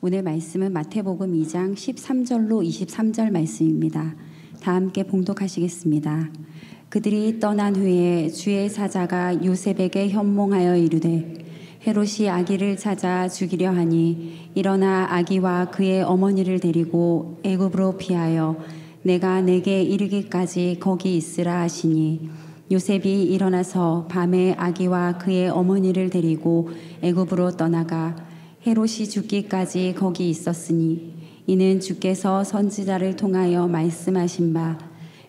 오늘 말씀은 마태복음 2장 13절로 23절 말씀입니다. 다 함께 봉독하시겠습니다. 그들이 떠난 후에 주의 사자가 요셉에게 현몽하여 이르되 헤롯이 아기를 찾아 죽이려 하니 일어나 아기와 그의 어머니를 데리고 애굽으로 피하여 내가 내게 이르기까지 거기 있으라 하시니 요셉이 일어나서 밤에 아기와 그의 어머니를 데리고 애굽으로 떠나가 헤롯이 죽기까지 거기 있었으니 이는 주께서 선지자를 통하여 말씀하신 바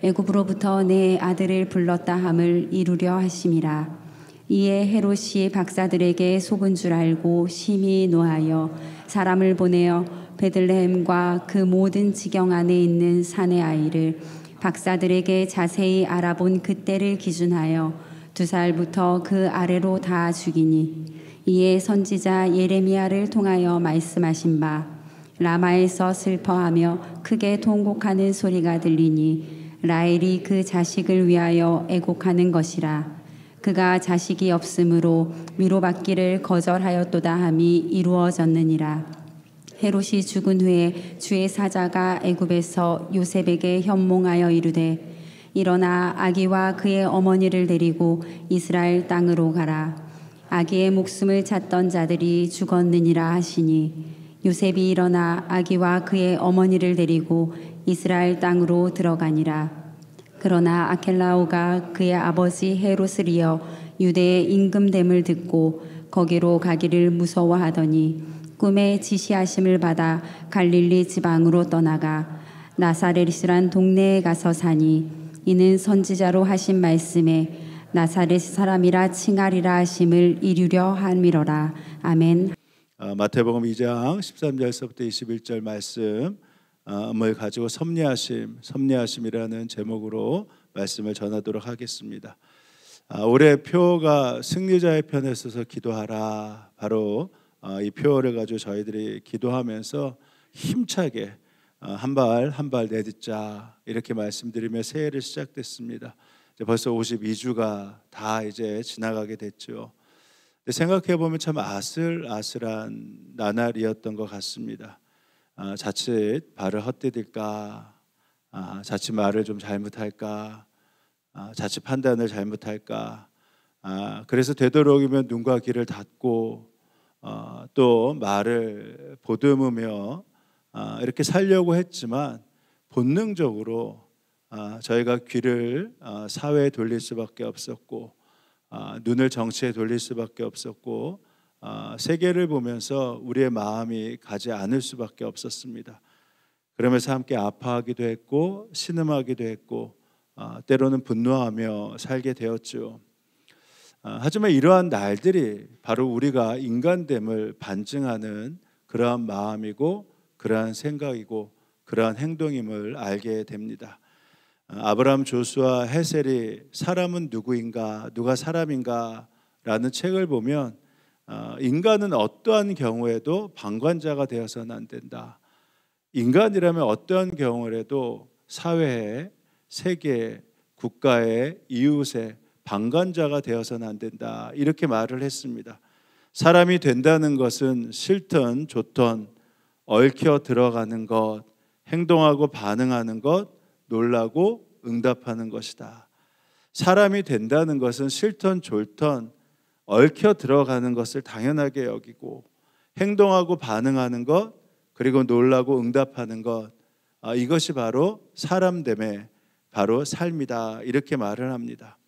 애굽으로부터 내 아들을 불렀다 함을 이루려 하심이라. 이에 헤롯이 박사들에게 속은 줄 알고 심히 노하여 사람을 보내어 베들레헴과 그 모든 지경 안에 있는 산의 아이를 박사들에게 자세히 알아본 그때를 기준하여 2살부터 그 아래로 다 죽이니 이에 선지자 예레미야를 통하여 말씀하신 바 라마에서 슬퍼하며 크게 통곡하는 소리가 들리니 라헬이 그 자식을 위하여 애곡하는 것이라. 그가 자식이 없으므로 위로받기를 거절하였도다 함이 이루어졌느니라. 헤롯이 죽은 후에 주의 사자가 애굽에서 요셉에게 현몽하여 이르되 일어나 아기와 그의 어머니를 데리고 이스라엘 땅으로 가라. 아기의 목숨을 찾던 자들이 죽었느니라 하시니 요셉이 일어나 아기와 그의 어머니를 데리고 이스라엘 땅으로 들어가니라. 그러나 아켈라오가 그의 아버지 헤롯을 이어 유대의 임금됨을 듣고 거기로 가기를 무서워하더니 꿈에 지시하심을 받아 갈릴리 지방으로 떠나가 나사렛이란 동네에 가서 사니 이는 선지자로 하신 말씀에 나사렛 사람이라 칭하리라 하심을 이루려 함이로라. 아멘. 마태복음 2장 13절서부터 21절 말씀 을 가지고 섭리하심이라는 제목으로 말씀을 전하도록 하겠습니다. 올해 표가 승리자의 편에 서서 기도하라. 바로 이 표를 가지고 저희들이 기도하면서 힘차게 한 발 한 발 내딛자 이렇게 말씀드리며 새해를 시작됐습니다. 이제 벌써 52주가 다 이제 지나가게 됐죠. 생각해 보면 참 아슬아슬한 나날이었던 것 같습니다. 자칫 발을 헛디딜까, 자칫 말을 좀 잘못할까, 자칫 판단을 잘못할까. 그래서 되도록이면 눈과 귀를 닫고 또 말을 보듬으며 이렇게 살려고 했지만 본능적으로 저희가 귀를 사회에 돌릴 수밖에 없었고 눈을 정치에 돌릴 수밖에 없었고 세계를 보면서 우리의 마음이 가지 않을 수밖에 없었습니다. 그러면서 함께 아파하기도 했고 신음하기도 했고 때로는 분노하며 살게 되었죠. 하지만 이러한 날들이 바로 우리가 인간됨을 반증하는 그러한 마음이고 그러한 생각이고 그러한 행동임을 알게 됩니다. 아브라함 조수아 헤셀이 사람은 누구인가, 누가 사람인가 라는 책을 보면 인간은 어떠한 경우에도 방관자가 되어서는 안 된다. 인간이라면 어떠한 경우에도 사회에, 세계에, 국가에, 이웃에 방관자가 되어서는 안 된다. 이렇게 말을 했습니다. 사람이 된다는 것은 싫든 좋든 얽혀 들어가는 것, 행동하고 반응하는 것, 놀라고 응답하는 것이다. 사람이 된다는 것은 싫든 좋든 얽혀 들어가는 것을 당연하게 여기고 행동하고 반응하는 것, 그리고 놀라고 응답하는 것, 이것이 바로 사람됨의 바로 삶이다. 이렇게 말을 합니다.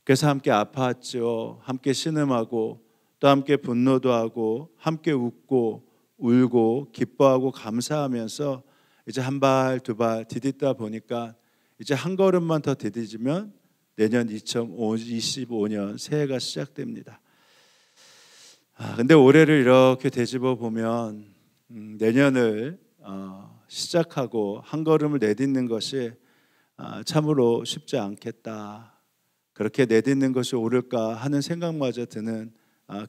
그래서 함께 아파했죠. 함께 신음하고 또 함께 분노도 하고 함께 웃고 울고 기뻐하고 감사하면서 이제 한 발 두 발 디딛다 보니까 이제 한 걸음만 더 디디면 내년 2025년 새해가 시작됩니다. 근데 올해를 이렇게 되짚어 보면 내년을 시작하고 한 걸음을 내딛는 것이 참으로 쉽지 않겠다. 그렇게 내딛는 것이 옳을까 하는 생각마저 드는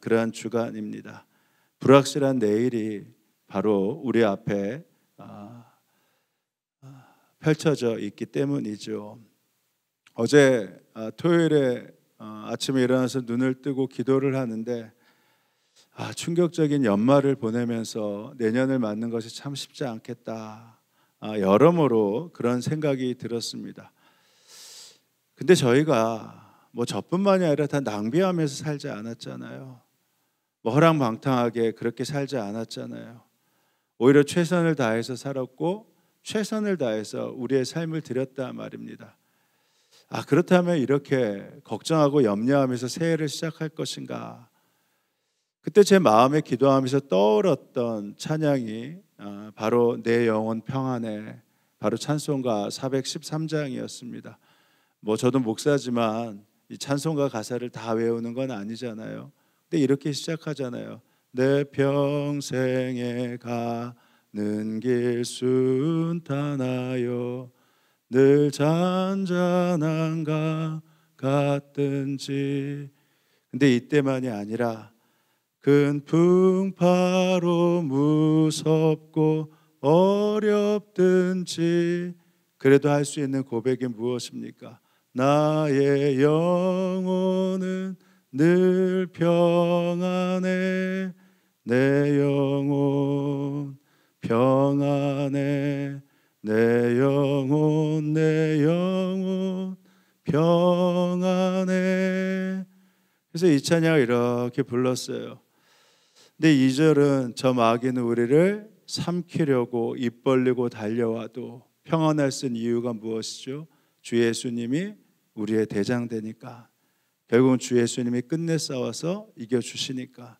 그러한 주간입니다. 불확실한 내일이 바로 우리 앞에 펼쳐져 있기 때문이죠. 어제 토요일에 아침에 일어나서 눈을 뜨고 기도를 하는데 충격적인 연말을 보내면서 내년을 맞는 것이 참 쉽지 않겠다. 여러모로 그런 생각이 들었습니다. 근데 저희가 저뿐만이 아니라 다 낭비하면서 살지 않았잖아요. 허랑방탕하게 그렇게 살지 않았잖아요. 오히려 최선을 다해서 살았고 최선을 다해서 우리의 삶을 드렸다 말입니다. 그렇다면 이렇게 걱정하고 염려하면서 새해를 시작할 것인가? 그때 제 마음에 기도하면서 떠올랐던 찬양이 바로 내 영혼 평안해, 바로 찬송가 413장이었습니다. 저도 목사지만 이 찬송가 가사를 다 외우는 건 아니잖아요. 근데 이렇게 시작하잖아요. 내 평생에 가는 길 순탄하여 늘 잔잔한가 같든지. 근데 이때만이 아니라 큰 풍파로 무섭고 어렵든지 그래도 할 수 있는 고백이 무엇입니까? 나의 영혼은 늘 평안해. 내 영혼 평안해. 내 영혼 평안해. 그래서 이 찬양을 이렇게 불렀어요. 근데 2절은 저 마귀는 우리를 삼키려고 입 벌리고 달려와도 평안할 수 있는 이유가 무엇이죠? 주 예수님이 우리의 대장되니까. 결국은 주 예수님이 끝내 싸워서 이겨주시니까.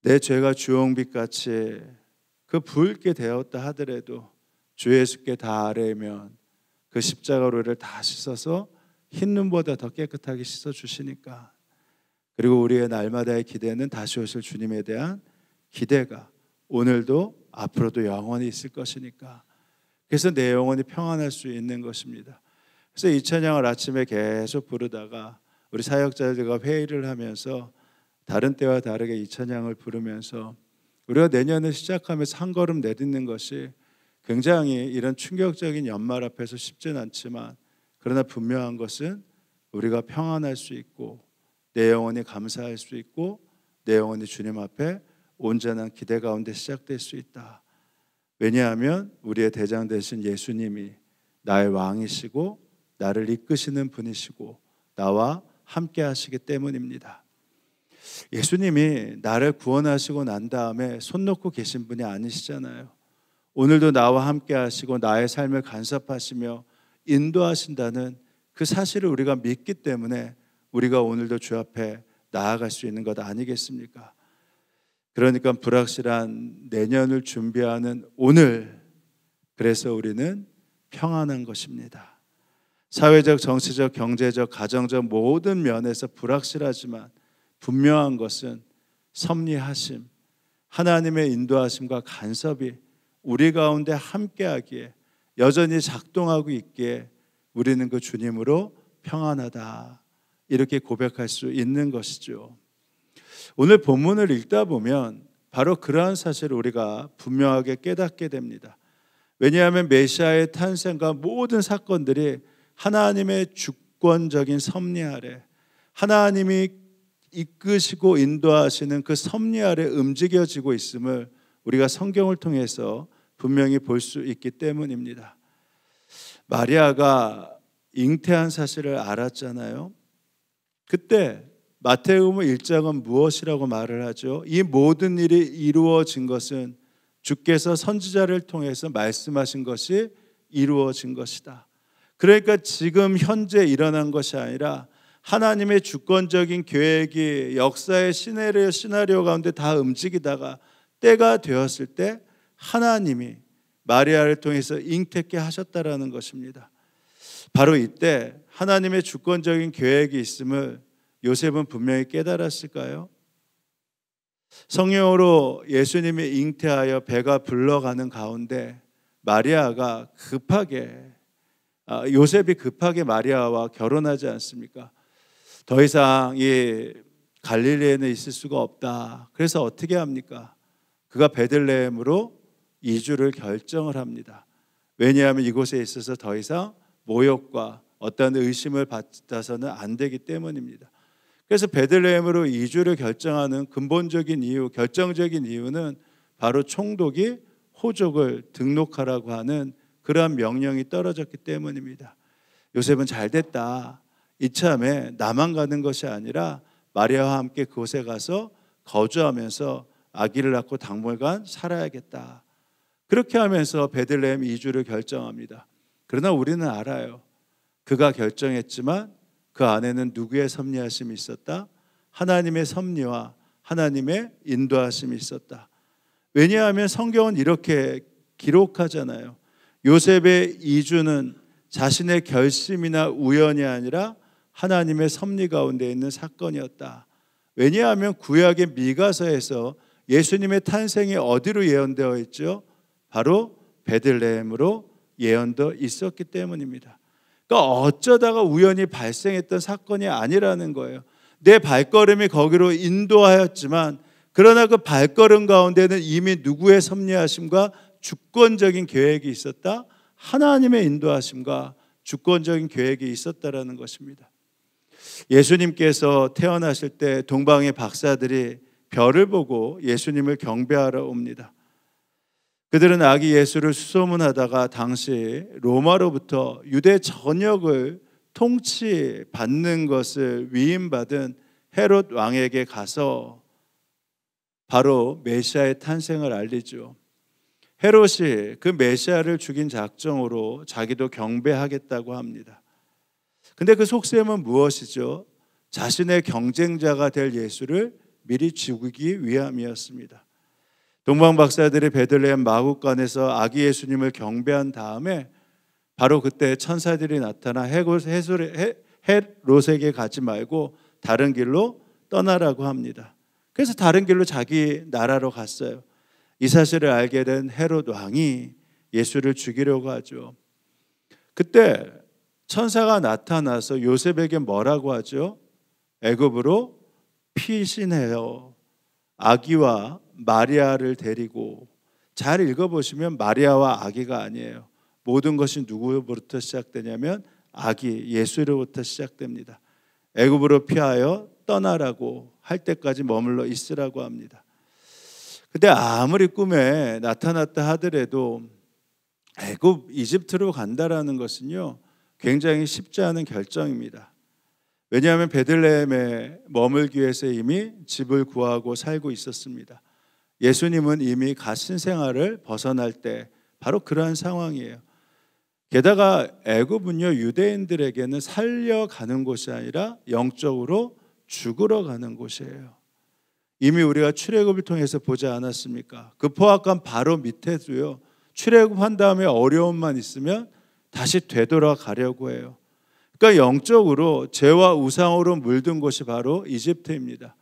내 죄가 주홍빛같이 그 붉게 되었다 하더라도 주 예수께 다 아뢰면 그 십자가로 우리를 다 씻어서 흰 눈보다 더 깨끗하게 씻어주시니까. 그리고 우리의 날마다의 기대는 다시 오실 주님에 대한 기대가 오늘도 앞으로도 영원히 있을 것이니까. 그래서 내 영혼이 평안할 수 있는 것입니다. 그래서 이 찬양을 아침에 계속 부르다가 우리 사역자들과 회의를 하면서 다른 때와 다르게 이 찬양을 부르면서 우리가 내년을 시작하면서 한 걸음 내딛는 것이 굉장히 이런 충격적인 연말 앞에서 쉽진 않지만, 그러나 분명한 것은 우리가 평안할 수 있고 내 영혼이 감사할 수 있고 내 영혼이 주님 앞에 온전한 기대 가운데 시작될 수 있다. 왜냐하면 우리의 대장 되신 예수님이 나의 왕이시고 나를 이끄시는 분이시고 나와 함께 하시기 때문입니다. 예수님이 나를 구원하시고 난 다음에 손 놓고 계신 분이 아니시잖아요. 오늘도 나와 함께 하시고 나의 삶을 간섭하시며 인도하신다는 그 사실을 우리가 믿기 때문에 우리가 오늘도 주 앞에 나아갈 수 있는 것 아니겠습니까? 그러니까 불확실한 내년을 준비하는 오늘, 그래서 우리는 평안한 것입니다. 사회적, 정치적, 경제적, 가정적 모든 면에서 불확실하지만 분명한 것은 섭리하심, 하나님의 인도하심과 간섭이 우리 가운데 함께하기에 여전히 작동하고 있기에 우리는 그 주님으로 평안하다, 이렇게 고백할 수 있는 것이죠. 오늘 본문을 읽다 보면 바로 그러한 사실을 우리가 분명하게 깨닫게 됩니다. 왜냐하면 메시아의 탄생과 모든 사건들이 하나님의 주권적인 섭리 아래, 하나님이 이끄시고 인도하시는 그 섭리 아래 움직여지고 있음을 우리가 성경을 통해서 분명히 볼 수 있기 때문입니다. 마리아가 잉태한 사실을 알았잖아요. 그때 마태복음 1장은 무엇이라고 말을 하죠? 이 모든 일이 이루어진 것은 주께서 선지자를 통해서 말씀하신 것이 이루어진 것이다. 그러니까 지금 현재 일어난 것이 아니라 하나님의 주권적인 계획이 역사의 시나리오 가운데 다 움직이다가 때가 되었을 때 하나님이 마리아를 통해서 잉태케 하셨다라는 것입니다. 바로 이때 하나님의 주권적인 계획이 있음을 요셉은 분명히 깨달았을까요? 성령으로 예수님이 잉태하여 배가 불러가는 가운데 마리아가 요셉이 급하게 마리아와 결혼하지 않습니까? 더 이상 이 갈릴리에는 있을 수가 없다. 그래서 어떻게 합니까? 그가 베들레헴으로 이주를 결정을 합니다. 왜냐하면 이곳에 있어서 더 이상 모욕과 어떤 의심을 받아서는 안 되기 때문입니다. 그래서 베들레헴으로 이주를 결정하는 근본적인 이유, 결정적인 이유는 바로 총독이 호족을 등록하라고 하는 그러한 명령이 떨어졌기 때문입니다. 요셉은 잘 됐다. 이참에 나만 가는 것이 아니라 마리아와 함께 그곳에 가서 거주하면서 아기를 낳고 당분간 살아야겠다. 그렇게 하면서 베들레헴 이주를 결정합니다. 그러나 우리는 알아요. 그가 결정했지만 그 안에는 누구의 섭리하심이 있었다? 하나님의 섭리와 하나님의 인도하심이 있었다. 왜냐하면 성경은 이렇게 기록하잖아요. 요셉의 이주는 자신의 결심이나 우연이 아니라 하나님의 섭리 가운데 있는 사건이었다. 왜냐하면 구약의 미가서에서 예수님의 탄생이 어디로 예언되어 있죠? 바로 베들레헴으로 예언되어 있었기 때문입니다. 그러니까 어쩌다가 우연히 발생했던 사건이 아니라는 거예요. 내 발걸음이 거기로 인도하였지만 그러나 그 발걸음 가운데는 이미 누구의 섭리하심과 주권적인 계획이 있었다? 하나님의 인도하심과 주권적인 계획이 있었다라는 것입니다. 예수님께서 태어나실 때 동방의 박사들이 별을 보고 예수님을 경배하러 옵니다. 그들은 아기 예수를 수소문하다가 당시 로마로부터 유대 전역을 통치받는 것을 위임받은 헤롯 왕에게 가서 바로 메시아의 탄생을 알리죠. 헤롯이 그 메시아를 죽인 작정으로 자기도 경배하겠다고 합니다. 근데 그 속셈은 무엇이죠? 자신의 경쟁자가 될 예수를 미리 죽이기 위함이었습니다. 동방 박사들이 베들레헴 마구간에서 아기 예수님을 경배한 다음에 바로 그때 천사들이 나타나 헤롯에게 가지 말고 다른 길로 떠나라고 합니다. 그래서 다른 길로 자기 나라로 갔어요. 이 사실을 알게 된 헤롯 왕이 예수를 죽이려고 하죠. 그때 천사가 나타나서 요셉에게 뭐라고 하죠? 애굽으로 피신해요. 아기와 마리아를 데리고. 잘 읽어보시면 마리아와 아기가 아니에요. 모든 것이 누구로부터 시작되냐면 아기 예수로부터 시작됩니다. 애굽으로 피하여 떠나라고 할 때까지 머물러 있으라고 합니다. 근데 아무리 꿈에 나타났다 하더라도 애굽 이집트로 간다라는 것은요 굉장히 쉽지 않은 결정입니다. 왜냐하면 베들레헴에 머물기 위해서 이미 집을 구하고 살고 있었습니다. 예수님은 이미 갓신 생활을 벗어날 때 바로 그러한 상황이에요. 게다가 애굽은요 유대인들에게는 살려가는 곳이 아니라 영적으로 죽으러 가는 곳이에요. 이미 우리가 출애굽을 통해서 보지 않았습니까? 그 포악한 바로 밑에도요 출애굽한 다음에 어려움만 있으면 다시 되돌아가려고 해요. 그러니까 영적으로 죄와 우상으로 물든 곳이 바로 이집트입니다.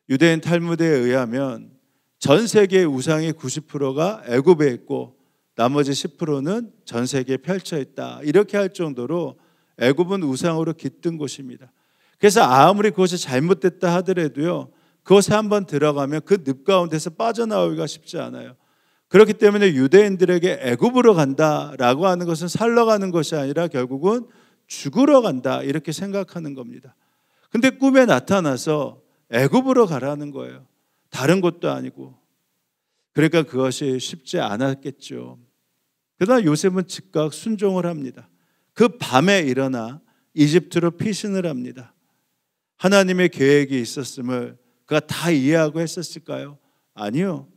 유대인 탈무드에 의하면 전 세계의 우상의 90%가 애굽에 있고 나머지 10%는 전 세계에 펼쳐 있다. 이렇게 할 정도로 애굽은 우상으로 깃든 곳입니다. 그래서 아무리 그것이 잘못됐다 하더라도요 그것에 한번 들어가면 그 늪 가운데서 빠져나오기가 쉽지 않아요. 그렇기 때문에 유대인들에게 애굽으로 간다라고 하는 것은 살러 가는 것이 아니라 결국은 죽으러 간다 이렇게 생각하는 겁니다. 근데 꿈에 나타나서 애굽으로 가라는 거예요. 다른 곳도 아니고. 그러니까 그것이 쉽지 않았겠죠. 그러나 요셉은 즉각 순종을 합니다. 그 밤에 일어나 이집트로 피신을 합니다. 하나님의 계획이 있었음을 그가 다 이해하고 했었을까요? 아니요.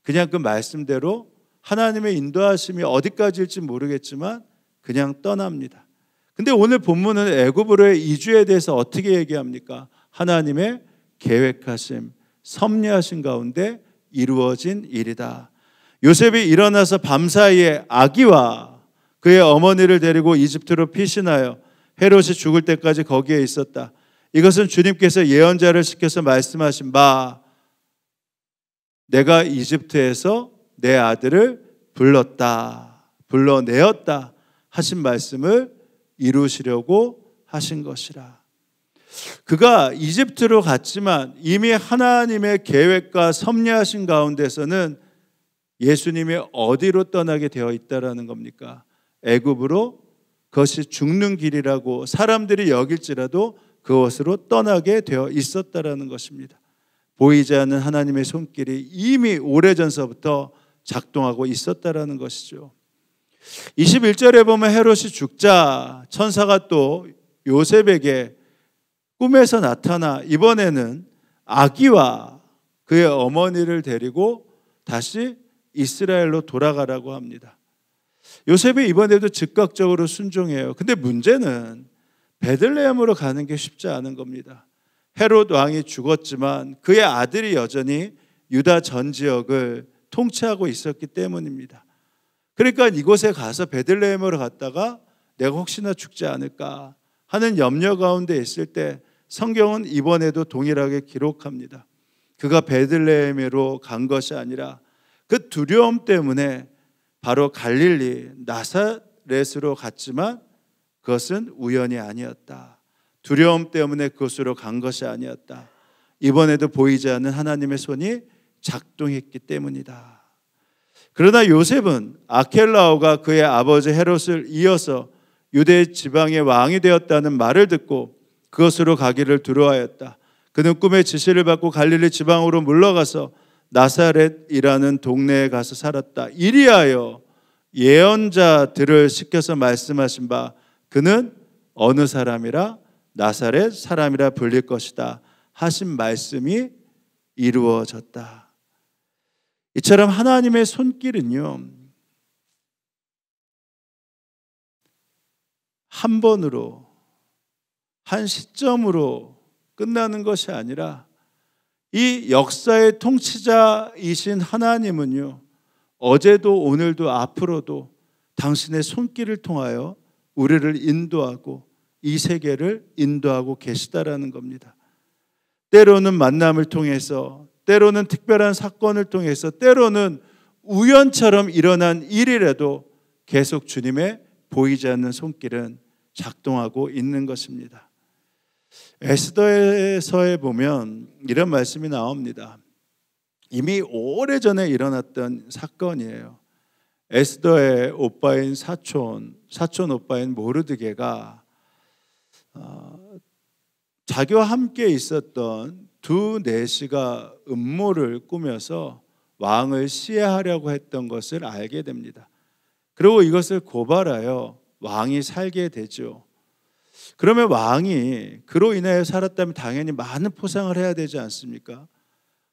그냥 그 말씀대로 하나님의 인도하심이 어디까지일지 모르겠지만 그냥 떠납니다. 근데 오늘 본문은 애굽으로의 이주에 대해서 어떻게 얘기합니까? 하나님의 계획하심, 섭리하신 가운데 이루어진 일이다. 요셉이 일어나서 밤사이에 아기와 그의 어머니를 데리고 이집트로 피신하여 헤롯이 죽을 때까지 거기에 있었다. 이것은 주님께서 예언자를 시켜서 말씀하신 바 내가 이집트에서 내 아들을 불러내었다 하신 말씀을 이루시려고 하신 것이라. 그가 이집트로 갔지만 이미 하나님의 계획과 섭리하신 가운데서는 예수님이 어디로 떠나게 되어 있다라는 겁니까? 애굽으로. 그것이 죽는 길이라고 사람들이 여길지라도 그것으로 떠나게 되어 있었다라는 것입니다. 보이지 않는 하나님의 손길이 이미 오래전서부터 작동하고 있었다라는 것이죠. 21절에 보면 헤롯이 죽자 천사가 또 요셉에게 꿈에서 나타나 이번에는 아기와 그의 어머니를 데리고 다시 이스라엘로 돌아가라고 합니다. 요셉이 이번에도 즉각적으로 순종해요. 근데 문제는 베들레헴으로 가는 게 쉽지 않은 겁니다. 헤롯 왕이 죽었지만 그의 아들이 여전히 유다 전 지역을 통치하고 있었기 때문입니다. 그러니까 이곳에 가서 베들레헴으로 갔다가 내가 혹시나 죽지 않을까 하는 염려 가운데 있을 때 성경은 이번에도 동일하게 기록합니다. 그가 베들레헴으로 간 것이 아니라 그 두려움 때문에 바로 갈릴리 나사렛으로 갔지만 그것은 우연이 아니었다. 두려움 때문에 그곳으로 간 것이 아니었다. 이번에도 보이지 않는 하나님의 손이 작동했기 때문이다. 그러나 요셉은 아켈라오가 그의 아버지 헤롯을 이어서 유대 지방의 왕이 되었다는 말을 듣고 그것으로 가기를 두려워하였다. 그는 꿈의 지시를 받고 갈릴리 지방으로 물러가서 나사렛이라는 동네에 가서 살았다. 이리하여 예언자들을 시켜서 말씀하신 바 그는 어느 사람이라 나사렛 사람이라 불릴 것이다 하신 말씀이 이루어졌다. 이처럼 하나님의 손길은요, 한 번으로 한 시점으로 끝나는 것이 아니라 이 역사의 통치자이신 하나님은요, 어제도 오늘도 앞으로도 당신의 손길을 통하여 우리를 인도하고 이 세계를 인도하고 계시다라는 겁니다. 때로는 만남을 통해서, 때로는 특별한 사건을 통해서, 때로는 우연처럼 일어난 일이라도 계속 주님의 보이지 않는 손길은 작동하고 있는 것입니다. 에스더서에 보면 이런 말씀이 나옵니다. 이미 오래전에 일어났던 사건이에요. 에스더의 오빠인 사촌 오빠인 모르드게가 자기와 함께 있었던 두 내시가 음모를 꾸며서 왕을 시해하려고 했던 것을 알게 됩니다. 그리고 이것을 고발하여 왕이 살게 되죠. 그러면 왕이 그로 인하여 살았다면 당연히 많은 포상을 해야 되지 않습니까?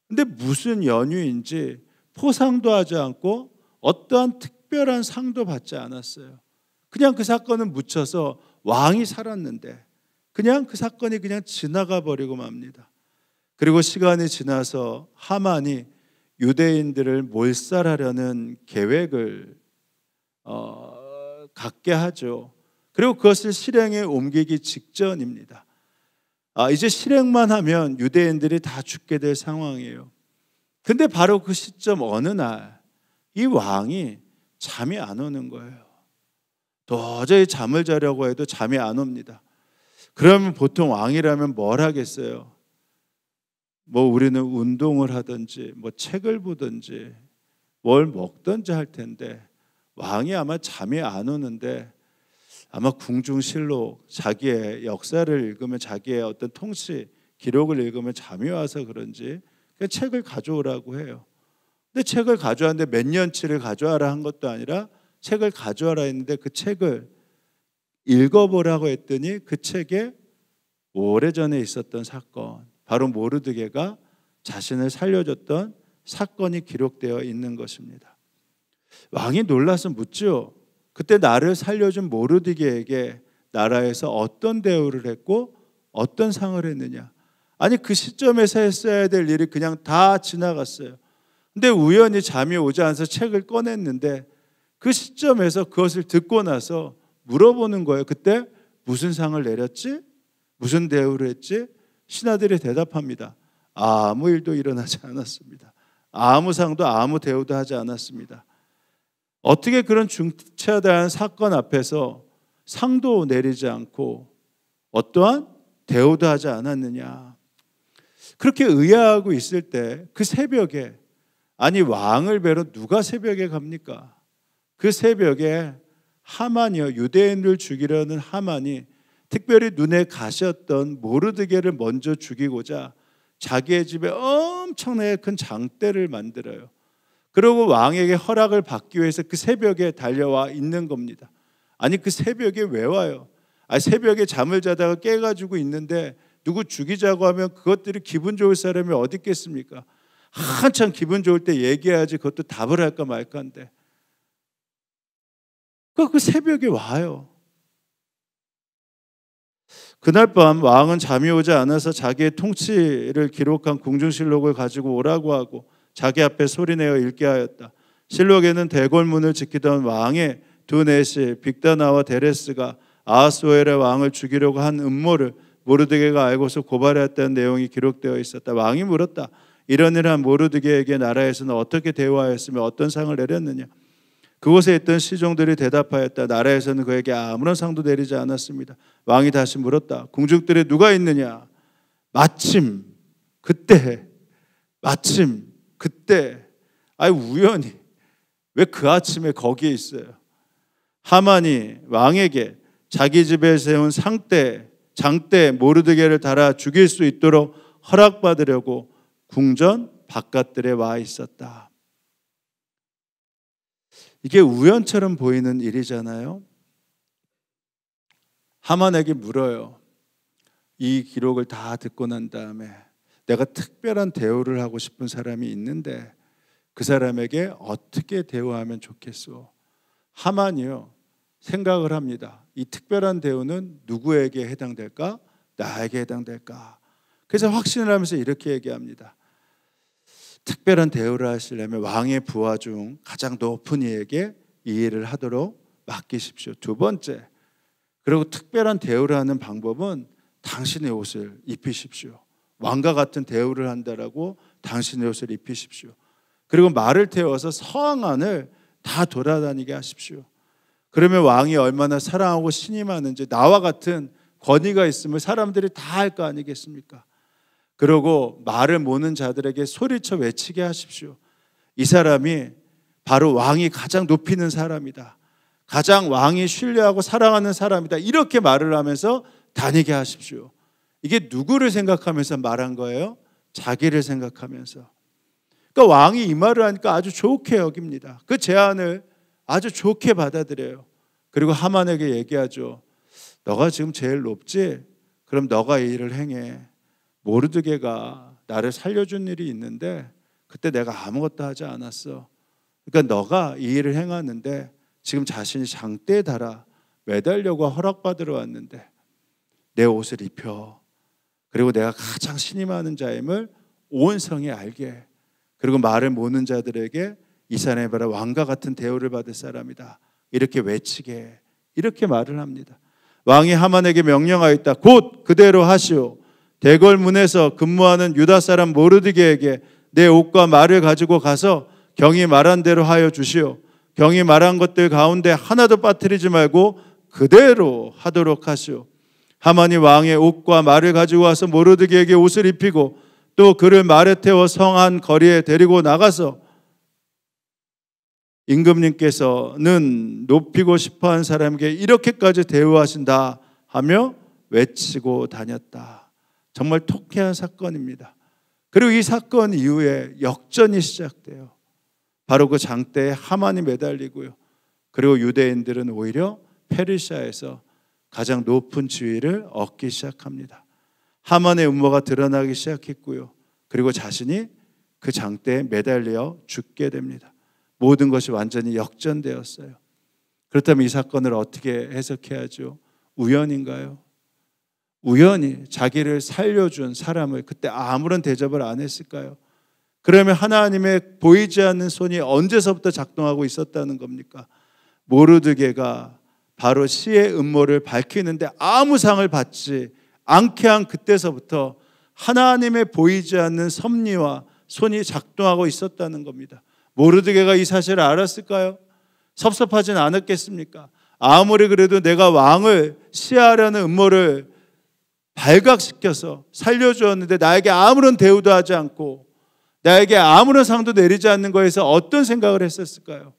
근데 무슨 연유인지 포상도 하지 않고 어떠한 특별한 상도 받지 않았어요. 그냥 그 사건은 묻혀서 왕이 살았는데 그냥 그 사건이 그냥 지나가 버리고 맙니다. 그리고 시간이 지나서 하만이 유대인들을 몰살하려는 계획을 갖게 하죠. 그리고 그것을 실행에 옮기기 직전입니다. 이제 실행만 하면 유대인들이 다 죽게 될 상황이에요. 근데 바로 그 시점 어느 날 이 왕이 잠이 안 오는 거예요. 도저히 잠을 자려고 해도 잠이 안 옵니다. 그러면 보통 왕이라면 뭘 하겠어요? 뭐 우리는 운동을 하든지 뭐 책을 보든지 뭘 먹든지 할 텐데 왕이 아마 잠이 안 오는데 아마 궁중실록 자기의 역사를 읽으면 자기의 어떤 통치 기록을 읽으면 잠이 와서 그런지 그 책을 가져오라고 해요. 근데 책을 가져왔는데 몇 년치를 가져와라 한 것도 아니라 책을 가져와라 했는데 그 책을 읽어보라고 했더니 그 책에 오래전에 있었던 사건, 바로 모르드게가 자신을 살려줬던 사건이 기록되어 있는 것입니다. 왕이 놀라서 묻죠. 그때 나를 살려준 모르드게에게 나라에서 어떤 대우를 했고 어떤 상을 했느냐. 아니 그 시점에서 했어야 될 일이 그냥 다 지나갔어요. 근데 우연히 잠이 오지 않아서 책을 꺼냈는데 그 시점에서 그것을 듣고 나서 물어보는 거예요. 그때 무슨 상을 내렸지? 무슨 대우를 했지? 신하들이 대답합니다. 아무 일도 일어나지 않았습니다. 아무 상도 아무 대우도 하지 않았습니다. 어떻게 그런 중차대한 사건 앞에서 상도 내리지 않고 어떠한 대우도 하지 않았느냐. 그렇게 의아하고 있을 때 그 새벽에, 아니 왕을 뵈러 누가 새벽에 갑니까? 그 새벽에 하만이요, 유대인을 죽이려는 하만이 특별히 눈에 가시었던 모르드게를 먼저 죽이고자 자기의 집에 엄청나게 큰 장대를 만들어요. 그리고 왕에게 허락을 받기 위해서 그 새벽에 달려와 있는 겁니다. 아니 그 새벽에 왜 와요? 새벽에 잠을 자다가 깨가지고 있는데 누구 죽이자고 하면 그것들이 기분 좋을 사람이 어디 있겠습니까? 한참 기분 좋을 때 얘기해야지 그것도 답을 할까 말까인데 그 새벽에 와요. 그날 밤 왕은 잠이 오지 않아서 자기의 통치를 기록한 궁중실록을 가지고 오라고 하고 자기 앞에 소리내어 읽게 하였다. 실록에는 대궐문을 지키던 왕의 두 내시 빅다나와 데레스가 아하수에르의 왕을 죽이려고 한 음모를 모르드게가 알고서 고발했다는 내용이 기록되어 있었다. 왕이 물었다. 이런 일을 한 모르드게에게 나라에서는 어떻게 대우하였으며 어떤 상을 내렸느냐? 그곳에 있던 시종들이 대답하였다. 나라에서는 그에게 아무런 상도 내리지 않았습니다. 왕이 다시 물었다. 궁중들에 누가 있느냐? 마침 그때 우연히 왜 그 아침에 거기에 있어요? 하만이 왕에게 자기 집에 세운 장대 모르드게를 달아 죽일 수 있도록 허락받으려고 궁전 바깥들에 와 있었다. 이게 우연처럼 보이는 일이잖아요. 하만에게 물어요. 이 기록을 다 듣고 난 다음에 내가 특별한 대우를 하고 싶은 사람이 있는데 그 사람에게 어떻게 대우하면 좋겠소? 하만이요 생각을 합니다. 이 특별한 대우는 누구에게 해당될까? 나에게 해당될까? 그래서 확신을 하면서 이렇게 얘기합니다. 특별한 대우를 하시려면 왕의 부하 중 가장 높은 이에게 이 일을 하도록 맡기십시오. 두 번째, 그리고 특별한 대우를 하는 방법은 당신의 옷을 입히십시오. 왕과 같은 대우를 한다라고 당신의 옷을 입히십시오. 그리고 말을 태워서 서왕안을 다 돌아다니게 하십시오. 그러면 왕이 얼마나 사랑하고 신임하는지 나와 같은 권위가 있음을 사람들이 다 알 거 아니겠습니까? 그리고 말을 모는 자들에게 소리쳐 외치게 하십시오. 이 사람이 바로 왕이 가장 높이는 사람이다. 가장 왕이 신뢰하고 사랑하는 사람이다. 이렇게 말을 하면서 다니게 하십시오. 이게 누구를 생각하면서 말한 거예요? 자기를 생각하면서. 그러니까 왕이 이 말을 하니까 아주 좋게 여깁니다. 그 제안을 아주 좋게 받아들여요. 그리고 하만에게 얘기하죠. 너가 지금 제일 높지? 그럼 너가 이 일을 행해. 모르드게가 나를 살려준 일이 있는데 그때 내가 아무것도 하지 않았어. 그러니까 너가 이 일을 행하는데 지금 자신이 장대에 달아 매달려고 허락받으러 왔는데 내 옷을 입혀. 그리고 내가 가장 신임하는 자임을 온 성이 알게. 그리고 말을 모는 자들에게 이 사람이 바로 왕과 같은 대우를 받을 사람이다. 이렇게 외치게. 이렇게 말을 합니다. 왕이 하만에게 명령하였다. 곧 그대로 하시오. 대궐문에서 근무하는 유다 사람 모르드게에게 내 옷과 말을 가지고 가서 경이 말한 대로 하여 주시오. 경이 말한 것들 가운데 하나도 빠뜨리지 말고 그대로 하도록 하시오. 하만이 왕의 옷과 말을 가지고 와서 모르드게에게 옷을 입히고 또 그를 말에 태워 성 안 거리에 데리고 나가서 임금님께서는 높이고 싶어한 사람에게 이렇게까지 대우하신다 하며 외치고 다녔다. 정말 통쾌한 사건입니다. 그리고 이 사건 이후에 역전이 시작돼요. 바로 그 장대에 하만이 매달리고요. 그리고 유대인들은 오히려 페르시아에서 가장 높은 지위를 얻기 시작합니다. 하만의 음모가 드러나기 시작했고요. 그리고 자신이 그 장대에 매달려 죽게 됩니다. 모든 것이 완전히 역전되었어요. 그렇다면 이 사건을 어떻게 해석해야죠? 우연인가요? 우연히 자기를 살려준 사람을 그때 아무런 대접을 안 했을까요? 그러면 하나님의 보이지 않는 손이 언제서부터 작동하고 있었다는 겁니까? 모르드게가 바로 시의 음모를 밝히는데 아무 상을 받지 않게 한 그때서부터 하나님의 보이지 않는 섭리와 손이 작동하고 있었다는 겁니다. 모르드게가 이 사실을 알았을까요? 섭섭하진 않았겠습니까? 아무리 그래도 내가 왕을 시해하려는 음모를 발각시켜서 살려주었는데 나에게 아무런 대우도 하지 않고 나에게 아무런 상도 내리지 않는 거에서 어떤 생각을 했었을까요?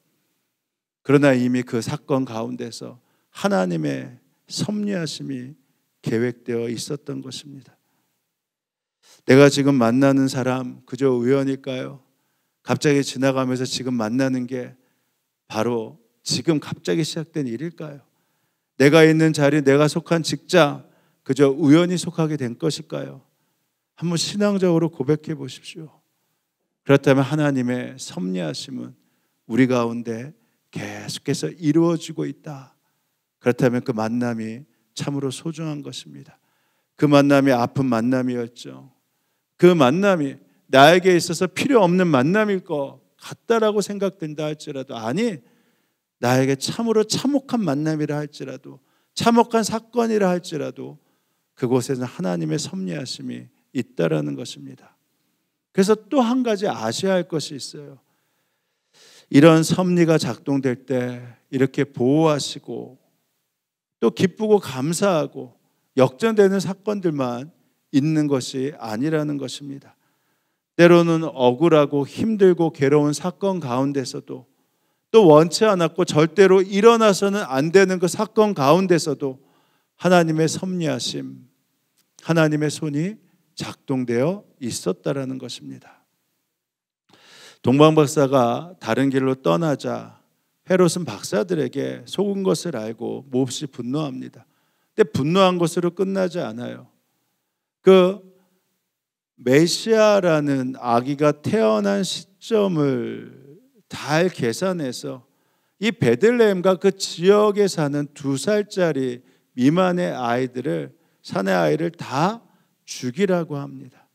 그러나 이미 그 사건 가운데서 하나님의 섭리하심이 계획되어 있었던 것입니다. 내가 지금 만나는 사람 그저 우연일까요? 갑자기 지나가면서 지금 만나는 게 바로 지금 갑자기 시작된 일일까요? 내가 있는 자리, 내가 속한 직장 그저 우연히 속하게 된 것일까요? 한번 신앙적으로 고백해 보십시오. 그렇다면 하나님의 섭리하심은 우리 가운데 계속해서 이루어지고 있다. 그렇다면 그 만남이 참으로 소중한 것입니다. 그 만남이 아픈 만남이었죠. 그 만남이 나에게 있어서 필요 없는 만남일 것 같다라고 생각된다 할지라도, 아니, 나에게 참으로 참혹한 만남이라 할지라도, 참혹한 사건이라 할지라도 그곳에는 하나님의 섭리하심이 있다라는 것입니다. 그래서 또 한 가지 아셔야 할 것이 있어요. 이런 섭리가 작동될 때 이렇게 보호하시고 또 기쁘고 감사하고 역전되는 사건들만 있는 것이 아니라는 것입니다. 때로는 억울하고 힘들고 괴로운 사건 가운데서도, 또 원치 않았고 절대로 일어나서는 안 되는 그 사건 가운데서도 하나님의 섭리하심, 하나님의 손이 작동되어 있었다라는 것입니다. 동방 박사가 다른 길로 떠나자 헤롯은 박사들에게 속은 것을 알고 몹시 분노합니다. 근데 분노한 것으로 끝나지 않아요. 그 메시아라는 아기가 태어난 시점을 잘 계산해서 이 베들레헴과 그 지역에 사는 2살짜리 미만의 아이들을, 사내 아이를 다 죽이라고 합니다.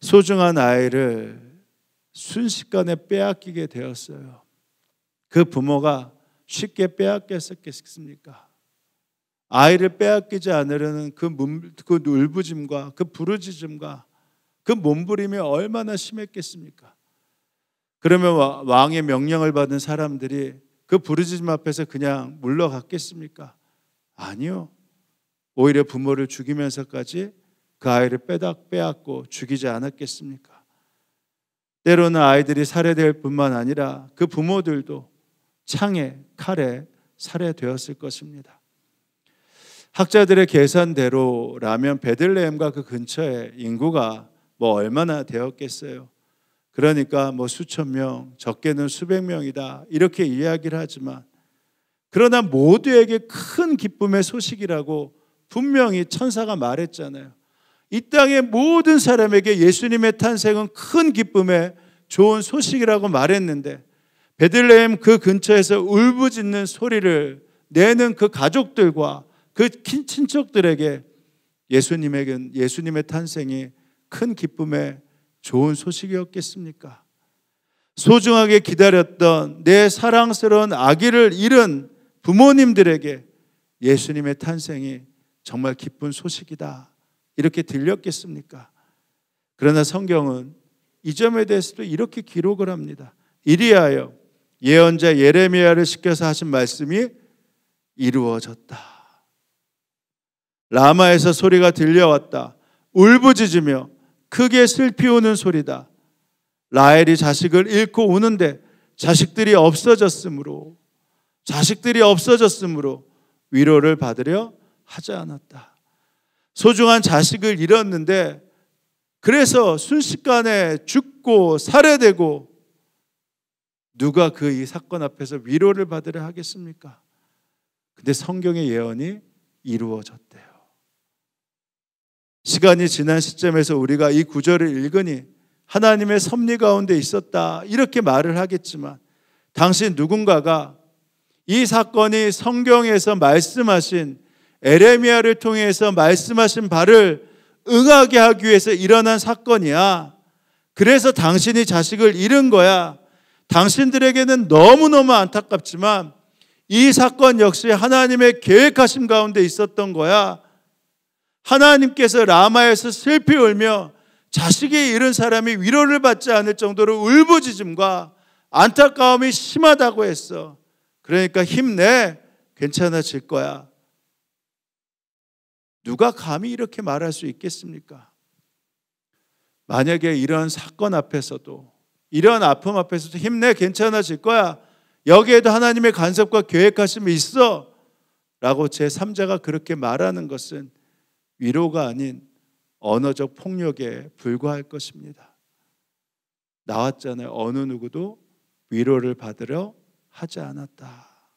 소중한 아이를 순식간에 빼앗기게 되었어요. 그 부모가 쉽게 빼앗겼겠습니까? 아이를 빼앗기지 않으려는 그 울부짖음과 그 부르짖음과 그 몸부림이 얼마나 심했겠습니까? 그러면 왕의 명령을 받은 사람들이 그 부르짖음 앞에서 그냥 물러갔겠습니까? 아니요. 오히려 부모를 죽이면서까지 그 아이를 빼앗고 죽이지 않았겠습니까? 때로는 아이들이 살해될 뿐만 아니라 그 부모들도 창에, 칼에 살해되었을 것입니다. 학자들의 계산대로라면 베들레헴과 그 근처에 인구가 얼마나 되었겠어요. 그러니까 수천 명, 적게는 수백 명이다 이렇게 이야기를 하지만, 그러나 모두에게 큰 기쁨의 소식이라고 분명히 천사가 말했잖아요. 이 땅의 모든 사람에게 예수님의 탄생은 큰 기쁨의 좋은 소식이라고 말했는데, 베들레헴 그 근처에서 울부짖는 소리를 내는 그 가족들과 그 친척들에게 예수님의 탄생이 큰 기쁨의 좋은 소식이었겠습니까? 소중하게 기다렸던 내 사랑스러운 아기를 잃은 부모님들에게 예수님의 탄생이 정말 기쁜 소식이다 이렇게 들렸겠습니까? 그러나 성경은 이 점에 대해서도 이렇게 기록을 합니다. 이리하여 예언자 예레미야를 시켜서 하신 말씀이 이루어졌다. 라마에서 소리가 들려왔다. 울부짖으며 크게 슬피 우는 소리다. 라헬이 자식을 잃고 우는데 자식들이 없어졌으므로 위로를 받으려 하지 않았다. 소중한 자식을 잃었는데 그래서 순식간에 죽고 살해되고 누가 이 사건 앞에서 위로를 받으려 하겠습니까? 근데 성경의 예언이 이루어졌대요. 시간이 지난 시점에서 우리가 이 구절을 읽으니 하나님의 섭리 가운데 있었다 이렇게 말을 하겠지만, 당시 누군가가 이 사건이 성경에서 말씀하신, 에레미야를 통해서 말씀하신 바를 응하게 하기 위해서 일어난 사건이야. 그래서 당신이 자식을 잃은 거야. 당신들에게는 너무너무 안타깝지만 이 사건 역시 하나님의 계획하심 가운데 있었던 거야. 하나님께서 라마에서 슬피 울며 자식이 잃은 사람이 위로를 받지 않을 정도로 울부짖음과 안타까움이 심하다고 했어. 그러니까 힘내, 괜찮아질 거야. 누가 감히 이렇게 말할 수 있겠습니까? 만약에 이런 사건 앞에서도, 이런 아픔 앞에서도 힘내, 괜찮아질 거야, 여기에도 하나님의 간섭과 계획하심이 있어 라고 제3자가 그렇게 말하는 것은 위로가 아닌 언어적 폭력에 불과할 것입니다. 나왔잖아요. 어느 누구도 위로를 받으려 하지 않았다.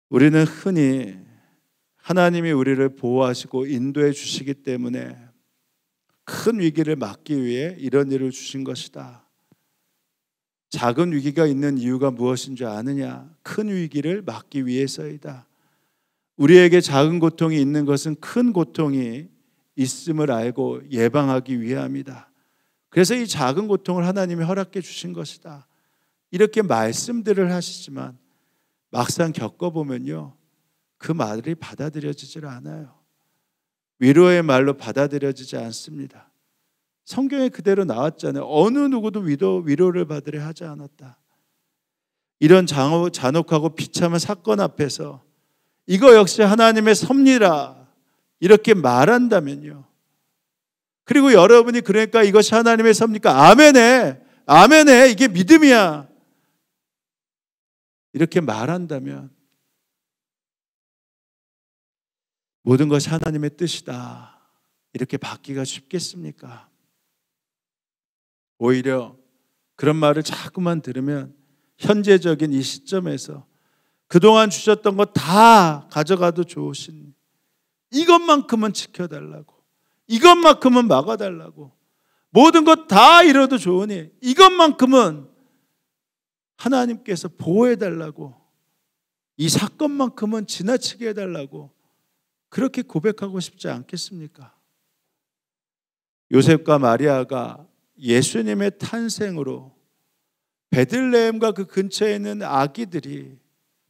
우리는 흔히 하나님이 우리를 보호하시고 인도해 주시기 때문에 큰 위기를 막기 위해 이런 일을 주신 것이다. 작은 위기가 있는 이유가 무엇인 줄 아느냐? 큰 위기를 막기 위해서이다. 우리에게 작은 고통이 있는 것은 큰 고통이 있음을 알고 예방하기 위함이다. 그래서 이 작은 고통을 하나님이 허락해 주신 것이다. 이렇게 말씀들을 하시지만 막상 겪어보면요, 그 말이 받아들여지질 않아요. 위로의 말로 받아들여지지 않습니다. 성경에 그대로 나왔잖아요. 어느 누구도 위로를 받으려 하지 않았다. 이런 잔혹하고 비참한 사건 앞에서 이거 역시 하나님의 섭리라 이렇게 말한다면요, 그리고 여러분이 그러니까 이것이 하나님의 섭니까? 아멘해, 아멘해, 이게 믿음이야, 이렇게 말한다면 모든 것이 하나님의 뜻이다 이렇게 받기가 쉽겠습니까? 오히려 그런 말을 자꾸만 들으면 현재적인 이 시점에서 그동안 주셨던 거 다 가져가도 좋으신, 이것만큼은 지켜달라고, 이것만큼은 막아달라고, 모든 것 다 잃어도 좋으니 이것만큼은 하나님께서 보호해달라고, 이 사건만큼은 지나치게 해달라고 그렇게 고백하고 싶지 않겠습니까? 요셉과 마리아가 예수님의 탄생으로 베들레헴과 그 근처에 있는 아기들이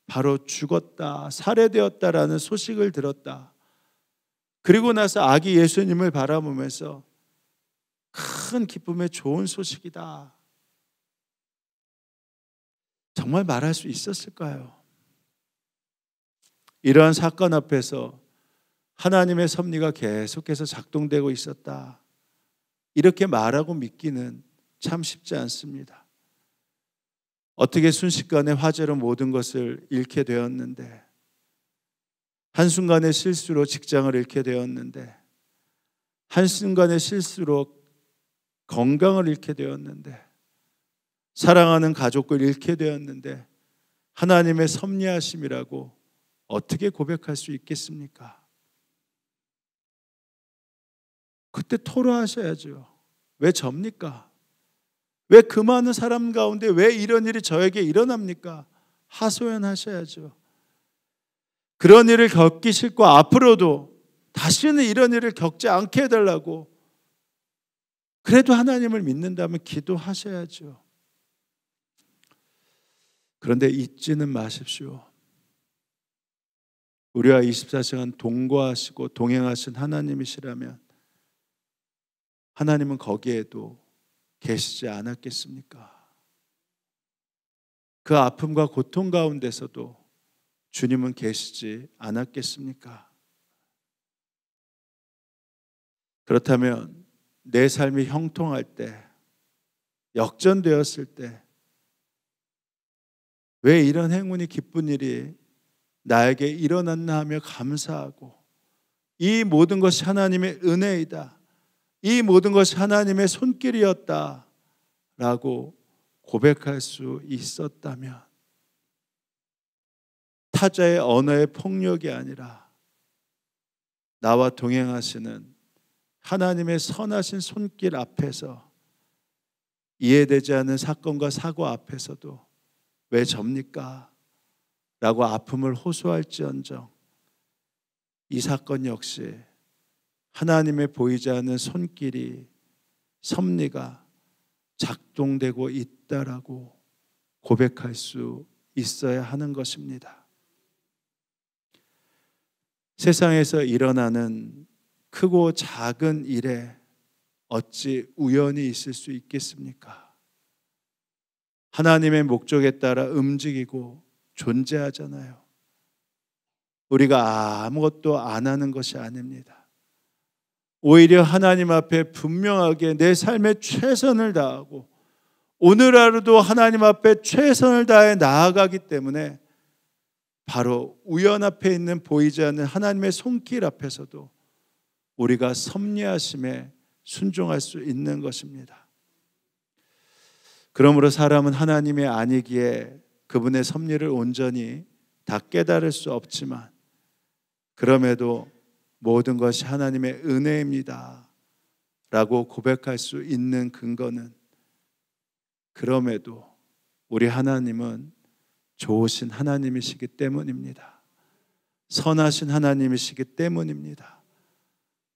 바로 죽었다, 살해되었다라는 소식을 들었다. 그리고 나서 아기 예수님을 바라보면서 큰 기쁨의 좋은 소식이다, 정말 말할 수 있었을까요? 이러한 사건 앞에서 하나님의 섭리가 계속해서 작동되고 있었다, 이렇게 말하고 믿기는 참 쉽지 않습니다. 어떻게 순식간에 화재로 모든 것을 잃게 되었는데, 한순간의 실수로 직장을 잃게 되었는데, 한순간의 실수로 건강을 잃게 되었는데, 사랑하는 가족을 잃게 되었는데 하나님의 섭리하심이라고 어떻게 고백할 수 있겠습니까? 그때 토로하셔야죠. 왜 접니까? 왜 그 많은 사람 가운데 왜 이런 일이 저에게 일어납니까? 하소연하셔야죠. 그런 일을 겪기 싫고 앞으로도 다시는 이런 일을 겪지 않게 해달라고, 그래도 하나님을 믿는다면 기도하셔야죠. 그런데 잊지는 마십시오. 우리와 24시간 동거하시고 동행하신 하나님이시라면 하나님은 거기에도 계시지 않았겠습니까? 그 아픔과 고통 가운데서도 주님은 계시지 않았겠습니까? 그렇다면 내 삶이 형통할 때, 역전되었을 때 왜 이런 행운이, 기쁜 일이 나에게 일어났나 하며 감사하고, 이 모든 것이 하나님의 은혜이다, 이 모든 것이 하나님의 손길이었다 라고 고백할 수 있었다면, 타자의 언어의 폭력이 아니라 나와 동행하시는 하나님의 선하신 손길 앞에서, 이해되지 않는 사건과 사고 앞에서도 왜 접니까? 라고 아픔을 호소할지언정 이 사건 역시 하나님의 보이지 않는 손길이, 섭리가 작동되고 있다라고 고백할 수 있어야 하는 것입니다. 세상에서 일어나는 크고 작은 일에 어찌 우연이 있을 수 있겠습니까? 하나님의 목적에 따라 움직이고 존재하잖아요. 우리가 아무것도 안 하는 것이 아닙니다. 오히려 하나님 앞에 분명하게 내 삶에 최선을 다하고 오늘 하루도 하나님 앞에 최선을 다해 나아가기 때문에 바로 우연 앞에 있는 보이지 않는 하나님의 손길 앞에서도 우리가 섭리하심에 순종할 수 있는 것입니다. 그러므로 사람은 하나님의 아니기에 그분의 섭리를 온전히 다 깨달을 수 없지만 그럼에도 모든 것이 하나님의 은혜입니다 라고 고백할 수 있는 근거는 그럼에도 우리 하나님은 좋으신 하나님이시기 때문입니다. 선하신 하나님이시기 때문입니다.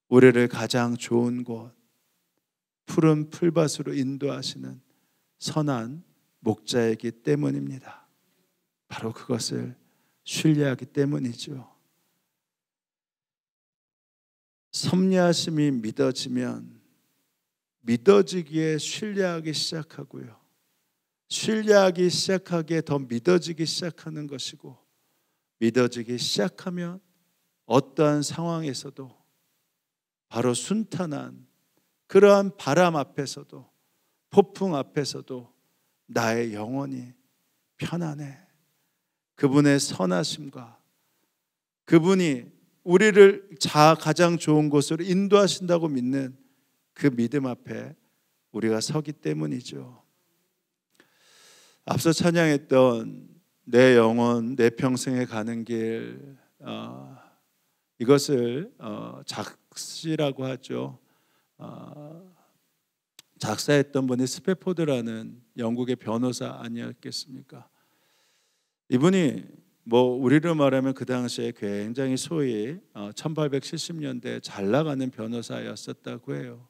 우리를 가장 좋은 곳, 푸른 풀밭으로 인도하시는 선한 목자이기 때문입니다. 바로 그것을 신뢰하기 때문이죠. 섭리하심이 믿어지면 믿어지기에 신뢰하기 시작하고요. 신뢰하기 시작하기에 더 믿어지기 시작하는 것이고 믿어지기 시작하면 어떠한 상황에서도 바로 순탄한 그러한 바람 앞에서도 폭풍 앞에서도 나의 영혼이 편안해. 그분의 선하심과 그분이 우리를 가장 좋은 곳으로 인도하신다고 믿는 그 믿음 앞에 우리가 서기 때문이죠. 앞서 찬양했던 내 영혼 내 평생에 가는 길, 이것을 작시라고 하죠. 작사했던 분이 스페포드라는 영국의 변호사 아니었겠습니까? 이분이 우리로 말하면 그 당시에 굉장히 소위 1870년대 잘 나가는 변호사였었다고 해요.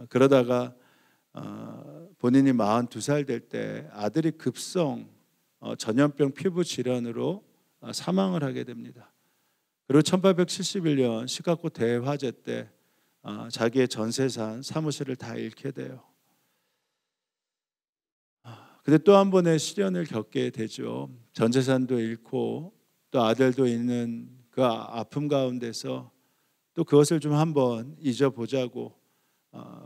그러다가 본인이 42살 될 때 아들이 급성 전염병 피부 질환으로 사망을 하게 됩니다. 그리고 1871년 시카고 대화재 때 자기의 전세산 사무실을 다 잃게 돼요. 근데 또 한 번의 시련을 겪게 되죠. 전재산도 잃고 또 아들도 있는 그 아픔 가운데서 또 그것을 좀 한번 잊어보자고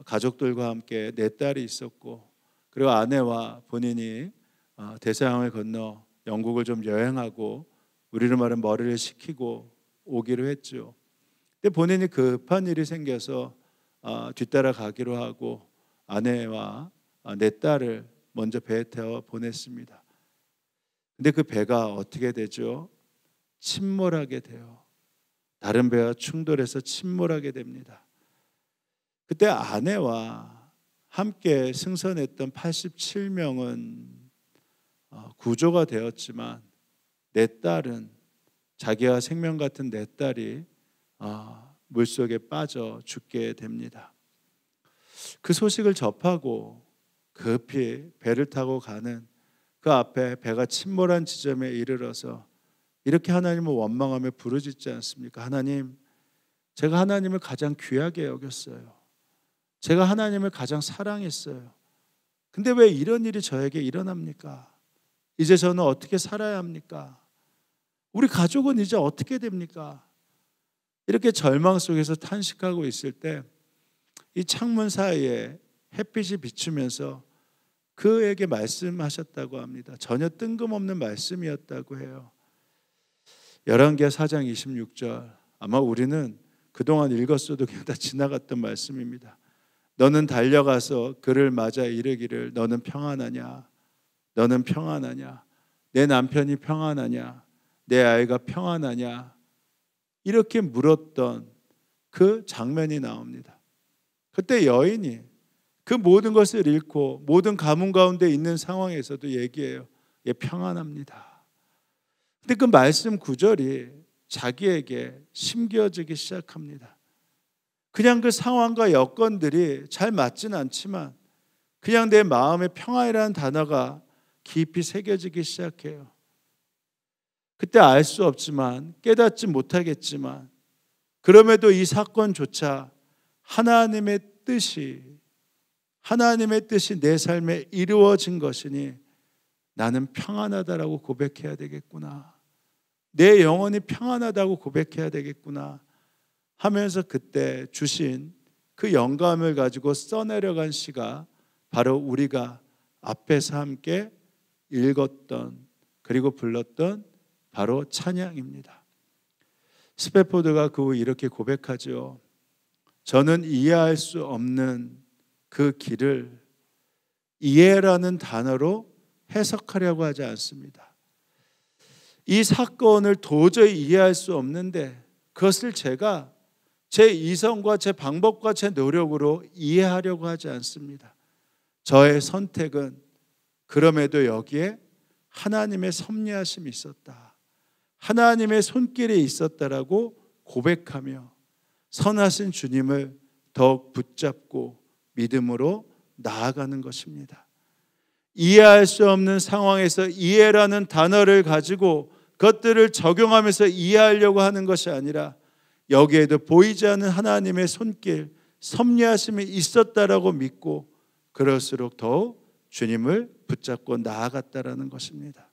가족들과 함께 4딸이 있었고 그리고 아내와 본인이 대서양을 건너 영국을 좀 여행하고 우리로 말하면 머리를 식히고 오기로 했죠. 근데 본인이 급한 일이 생겨서 뒤따라 가기로 하고 아내와 4딸을 먼저 배에 태워 보냈습니다. 근데 그 배가 어떻게 되죠? 침몰하게 돼요. 다른 배와 충돌해서 침몰하게 됩니다. 그때 아내와 함께 승선했던 87명은 구조가 되었지만 4딸은 자기와 생명 같은 4딸이 물속에 빠져 죽게 됩니다. 그 소식을 접하고 급히 배를 타고 가는 그 앞에 배가 침몰한 지점에 이르러서 이렇게 하나님을 원망하며 부르짖지 않습니까? 하나님, 제가 하나님을 가장 귀하게 여겼어요. 제가 하나님을 가장 사랑했어요. 근데 왜 이런 일이 저에게 일어납니까? 이제 저는 어떻게 살아야 합니까? 우리 가족은 이제 어떻게 됩니까? 이렇게 절망 속에서 탄식하고 있을 때 이 창문 사이에 햇빛이 비추면서 그에게 말씀하셨다고 합니다. 전혀 뜬금없는 말씀이었다고 해요. 열왕기하 4장 26절, 아마 우리는 그동안 읽었어도 그냥 다 지나갔던 말씀입니다. 너는 달려가서 그를 맞아 이르기를 너는 평안하냐? 너는 평안하냐? 내 남편이 평안하냐? 내 아이가 평안하냐? 이렇게 물었던 그 장면이 나옵니다. 그때 여인이 그 모든 것을 잃고 모든 가뭄 가운데 있는 상황에서도 얘기해요. 예, 평안합니다. 근데 그 말씀 구절이 자기에게 심겨지기 시작합니다. 그냥 그 상황과 여건들이 잘 맞진 않지만 그냥 내 마음에 평안이라는 단어가 깊이 새겨지기 시작해요. 그때 알 수 없지만 깨닫지 못하겠지만 그럼에도 이 사건조차 하나님의 뜻이 내 삶에 이루어진 것이니 나는 평안하다라고 고백해야 되겠구나. 내 영혼이 평안하다고 고백해야 되겠구나 하면서 그때 주신 그 영감을 가지고 써내려간 시가 바로 우리가 앞에서 함께 읽었던 그리고 불렀던 바로 찬양입니다. 스패포드가 그 후 이렇게 고백하죠. 저는 이해할 수 없는 그 길을 이해라는 단어로 해석하려고 하지 않습니다. 이 사건을 도저히 이해할 수 없는데 그것을 제가 제 이성과 제 방법과 제 노력으로 이해하려고 하지 않습니다. 저의 선택은 그럼에도 여기에 하나님의 섭리하심이 있었다, 하나님의 손길이 있었다라고 고백하며 선하신 주님을 더욱 붙잡고 믿음으로 나아가는 것입니다. 이해할 수 없는 상황에서 이해라는 단어를 가지고 그것들을 적용하면서 이해하려고 하는 것이 아니라 여기에도 보이지 않는 하나님의 손길, 섭리하심이 있었다라고 믿고 그럴수록 더욱 주님을 붙잡고 나아갔다라는 것입니다.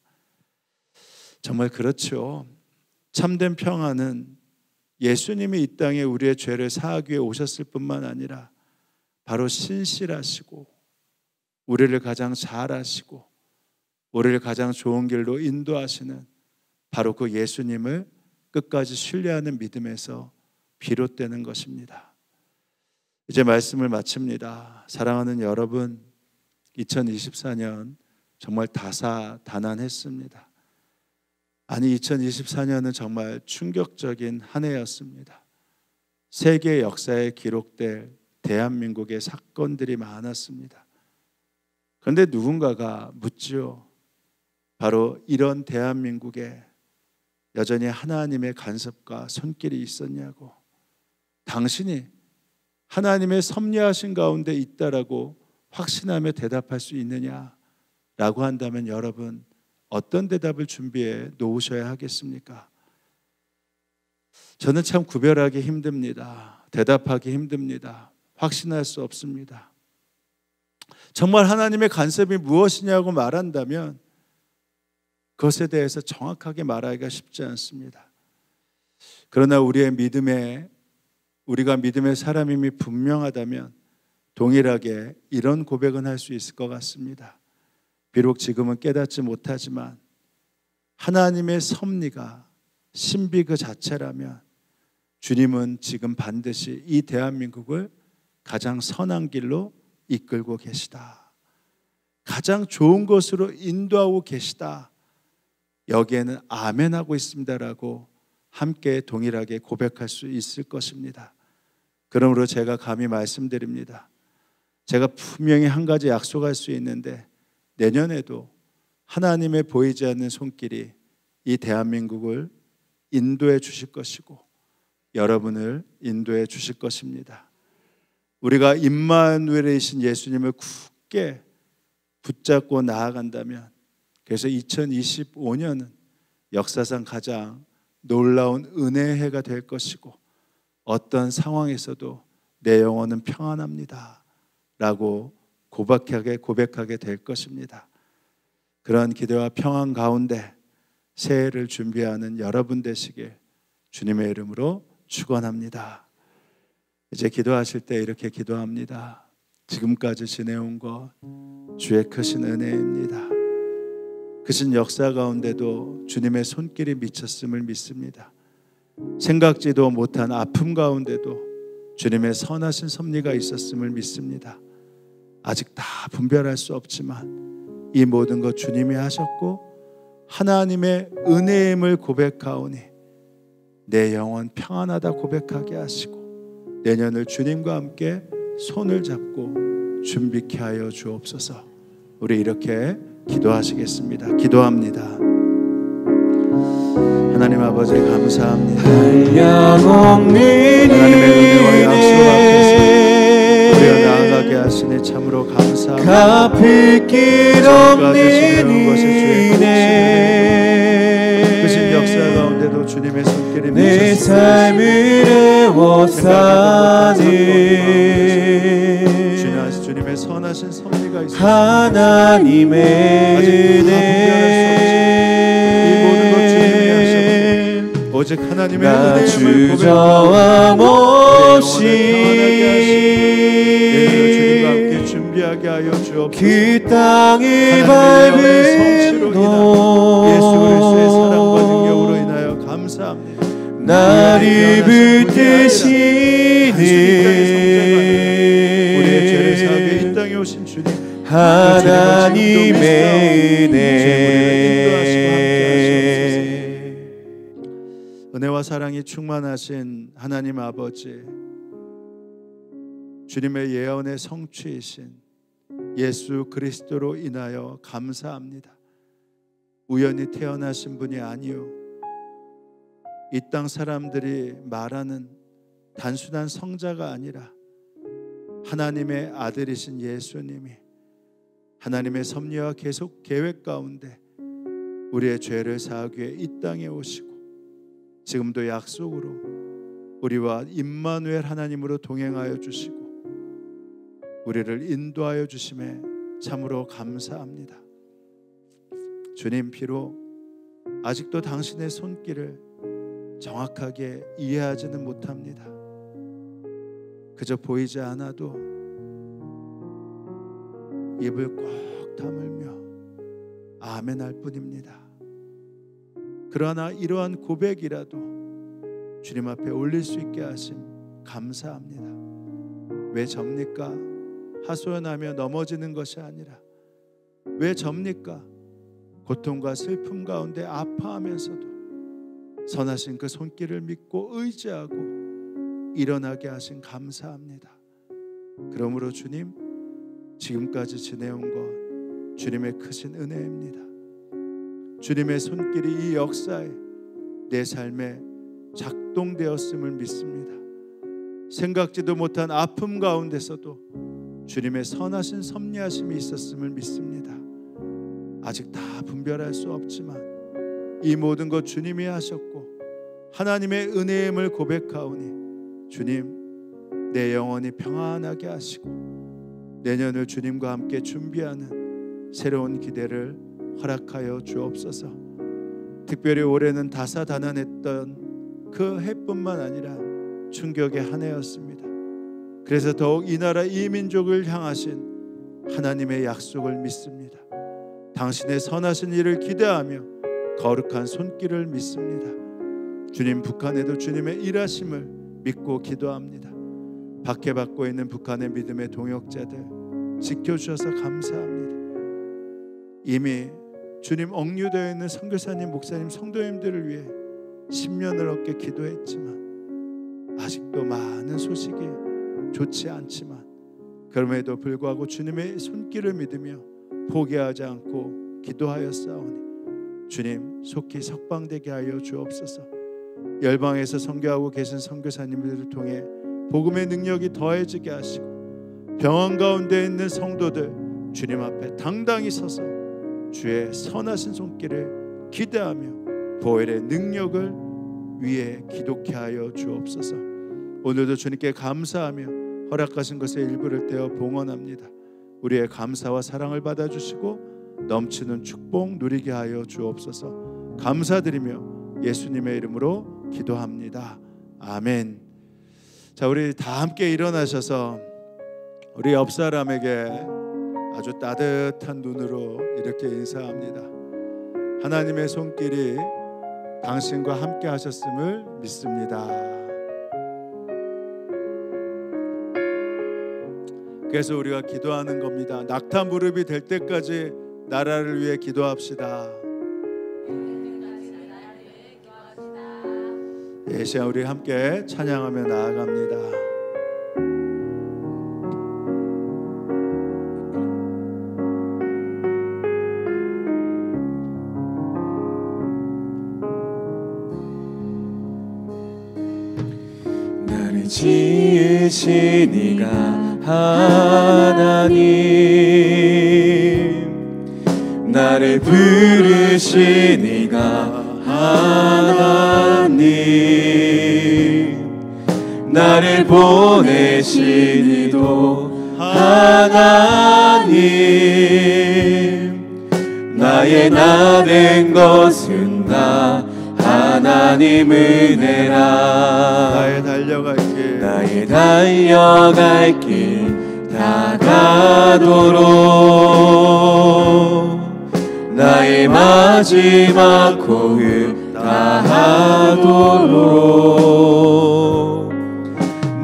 정말 그렇죠. 참된 평안은 예수님이 이 땅에 우리의 죄를 사하기 위해 오셨을 뿐만 아니라 바로 신실하시고 우리를 가장 잘 아시고 우리를 가장 좋은 길로 인도하시는 바로 그 예수님을 끝까지 신뢰하는 믿음에서 비롯되는 것입니다. 이제 말씀을 마칩니다. 사랑하는 여러분, 2024년 정말 다사다난했습니다. 아니 2024년은 정말 충격적인 한 해였습니다. 세계 역사에 기록될 대한민국의 사건들이 많았습니다. 그런데 누군가가 묻지요. 바로 이런 대한민국에 여전히 하나님의 간섭과 손길이 있었냐고. 당신이 하나님의 섭리하신 가운데 있다라고 확신하며 대답할 수 있느냐라고 한다면 여러분 어떤 대답을 준비해 놓으셔야 하겠습니까? 저는 참 구별하기 힘듭니다. 대답하기 힘듭니다. 확신할 수 없습니다. 정말 하나님의 간섭이 무엇이냐고 말한다면 그것에 대해서 정확하게 말하기가 쉽지 않습니다. 그러나 우리가 믿음의 사람임이 분명하다면 동일하게 이런 고백은 할 수 있을 것 같습니다. 비록 지금은 깨닫지 못하지만 하나님의 섭리가 신비 그 자체라면 주님은 지금 반드시 이 대한민국을 가장 선한 길로 이끌고 계시다. 가장 좋은 것으로 인도하고 계시다. 여기에는 아멘하고 있습니다라고 함께 동일하게 고백할 수 있을 것입니다. 그러므로 제가 감히 말씀드립니다. 제가 분명히 한 가지 약속할 수 있는데 내년에도 하나님의 보이지 않는 손길이 이 대한민국을 인도해 주실 것이고 여러분을 인도해 주실 것입니다. 우리가 임마누엘이신 예수님을 굳게 붙잡고 나아간다면 그래서 2025년은 역사상 가장 놀라운 은혜의 해가 될 것이고 어떤 상황에서도 내 영혼은 평안합니다 라고 고백하게 될 것입니다. 그런 기대와 평안 가운데 새해를 준비하는 여러분 되시길 주님의 이름으로 축원합니다. 이제 기도하실 때 이렇게 기도합니다. 지금까지 지내온 것 주의 크신 은혜입니다. 크신 역사 가운데도 주님의 손길이 미쳤음을 믿습니다. 생각지도 못한 아픔 가운데도 주님의 선하신 섭리가 있었음을 믿습니다. 아직 다 분별할 수 없지만 이 모든 것 주님이 하셨고 하나님의 은혜임을 고백하오니 내 영혼 평안하다 고백하게 하시고 내년을 주님과 함께 손을 잡고 준비케 하여 주옵소서. 우리 이렇게 기도하시겠습니다. 기도합니다. 하나님 아버지 감사합니다. 하나님의 은혜와 약속 앞에서 우리가 나아가게 하시니 참으로 감사합니다. 갚을 길 없는 은혜 크신 역사 가운데도 주님의 손길이 내 삶을 애워싸는 주님의 선하신 섭리가 있습니다. 하나님의 은혜 오직 하나님의 은혜를 주저함 없이 주님과 함께 준비하게 하여 주옵소서. 그 땅을 밟은 예수 그리스도의 사랑과 능력 붙드시는 우리의 죄를 사하게 이 땅에 오신 주님, 하나님의 은혜, 은혜와 사랑이 충만하신 하나님 아버지, 주님의 예언의 성취이신 예수 그리스도로 인하여 감사합니다. 우연히 태어나신 분이 아니요, 이 땅 사람들이 말하는 단순한 성자가 아니라 하나님의 아들이신 예수님이 하나님의 섭리와 계속 계획 가운데 우리의 죄를 사하기 위해 이 땅에 오시고 지금도 약속으로 우리와 임마누엘 하나님으로 동행하여 주시고 우리를 인도하여 주심에 참으로 감사합니다. 주님, 비록 아직도 당신의 손길을 정확하게 이해하지는 못합니다. 그저 보이지 않아도 입을 꼭 다물며 아멘 할 뿐입니다. 그러나 이러한 고백이라도 주님 앞에 올릴 수 있게 하심 감사합니다. 왜 접니까? 하소연하며 넘어지는 것이 아니라 왜 접니까? 고통과 슬픔 가운데 아파하면서도 선하신 그 손길을 믿고 의지하고 일어나게 하신 감사합니다. 그러므로 주님, 지금까지 지내온 것 주님의 크신 은혜입니다. 주님의 손길이 이 역사에 내 삶에 작동되었음을 믿습니다. 생각지도 못한 아픔 가운데서도 주님의 선하신 섭리하심이 있었음을 믿습니다. 아직 다 분별할 수 없지만 이 모든 것 주님이 하셨고 하나님의 은혜임을 고백하오니 주님, 내 영혼이 평안하게 하시고 내년을 주님과 함께 준비하는 새로운 기대를 허락하여 주옵소서. 특별히 올해는 다사다난했던 그 해뿐만 아니라 충격의 한 해였습니다. 그래서 더욱 이 나라 이 민족을 향하신 하나님의 약속을 믿습니다. 당신의 선하신 일을 기대하며 거룩한 손길을 믿습니다. 주님, 북한에도 주님의 일하심을 믿고 기도합니다. 박해받고 있는 북한의 믿음의 동역자들 지켜주셔서 감사합니다. 이미 주님 억류되어 있는 선교사님, 목사님, 성도님들을 위해 10년을 넘게 기도했지만 아직도 많은 소식이 좋지 않지만 그럼에도 불구하고 주님의 손길을 믿으며 포기하지 않고 기도하였사오니 주님, 속히 석방되게 하여 주옵소서. 열방에서 선교하고 계신 선교사님들을 통해 복음의 능력이 더해지게 하시고 병원 가운데 있는 성도들 주님 앞에 당당히 서서 주의 선하신 손길을 기대하며 보혈의 능력을 위에 기독케 하여 주옵소서. 오늘도 주님께 감사하며 허락하신 것의 일부를 떼어 봉헌합니다. 우리의 감사와 사랑을 받아주시고 넘치는 축복 누리게 하여 주옵소서. 감사드리며 예수님의 이름으로 기도합니다. 아멘. 자, 우리 다 함께 일어나셔서 우리 옆 사람에게 아주 따뜻한 눈으로 이렇게 인사합니다. 하나님의 손길이 당신과 함께 하셨음을 믿습니다. 그래서 우리가 기도하는 겁니다. 낙타 무릎이 될 때까지 나라를 위해 기도합시다. 이 시간 우리 함께 찬양하며 나아갑니다. 나를 지으신 이가 하나님, 나를 부르신 이가 하나님, 나를 보내신 이도 하나님, 나의 나 된 것은 다 하나님 은혜라. 나의 달려갈 길, 나의 달려갈 길 다가도록, 나의 마지막 호흡 다하도록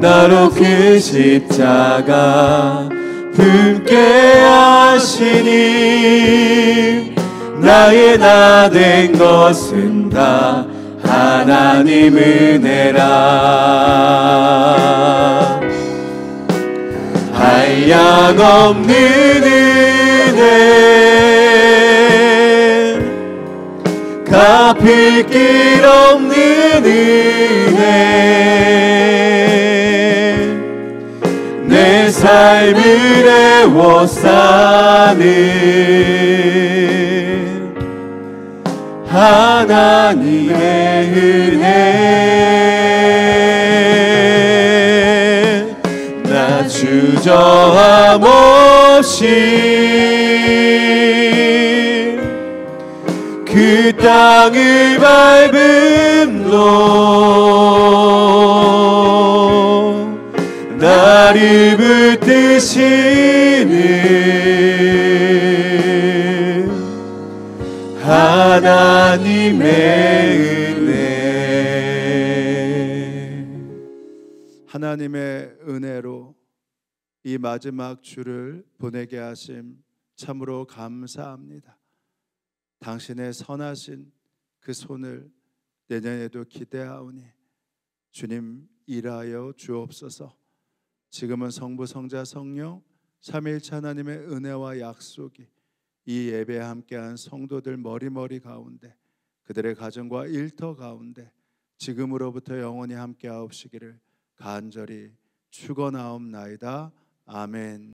나로 그 십자가 품게 하시니 나의 나 된 것은 다 하나님 은혜라. 한량없는 은혜, 갚을 길 없는 은혜, 내 삶을 애워싸는 하나님의 은혜. 나 주저함 없이 그 땅을 밟음로 나를 붙드시는 하나님의 은혜. 하나님의 은혜로 이 마지막 주를 보내게 하심 참으로 감사합니다. 당신의 선하신 그 손을 내년에도 기대하오니 주님 일하여 주옵소서. 지금은 성부 성자 성령 삼위일체 하나님의 은혜와 약속이 이 예배에 함께한 성도들 머리머리 가운데, 그들의 가정과 일터 가운데 지금으로부터 영원히 함께하옵시기를 간절히 축원하옵나이다. 아멘.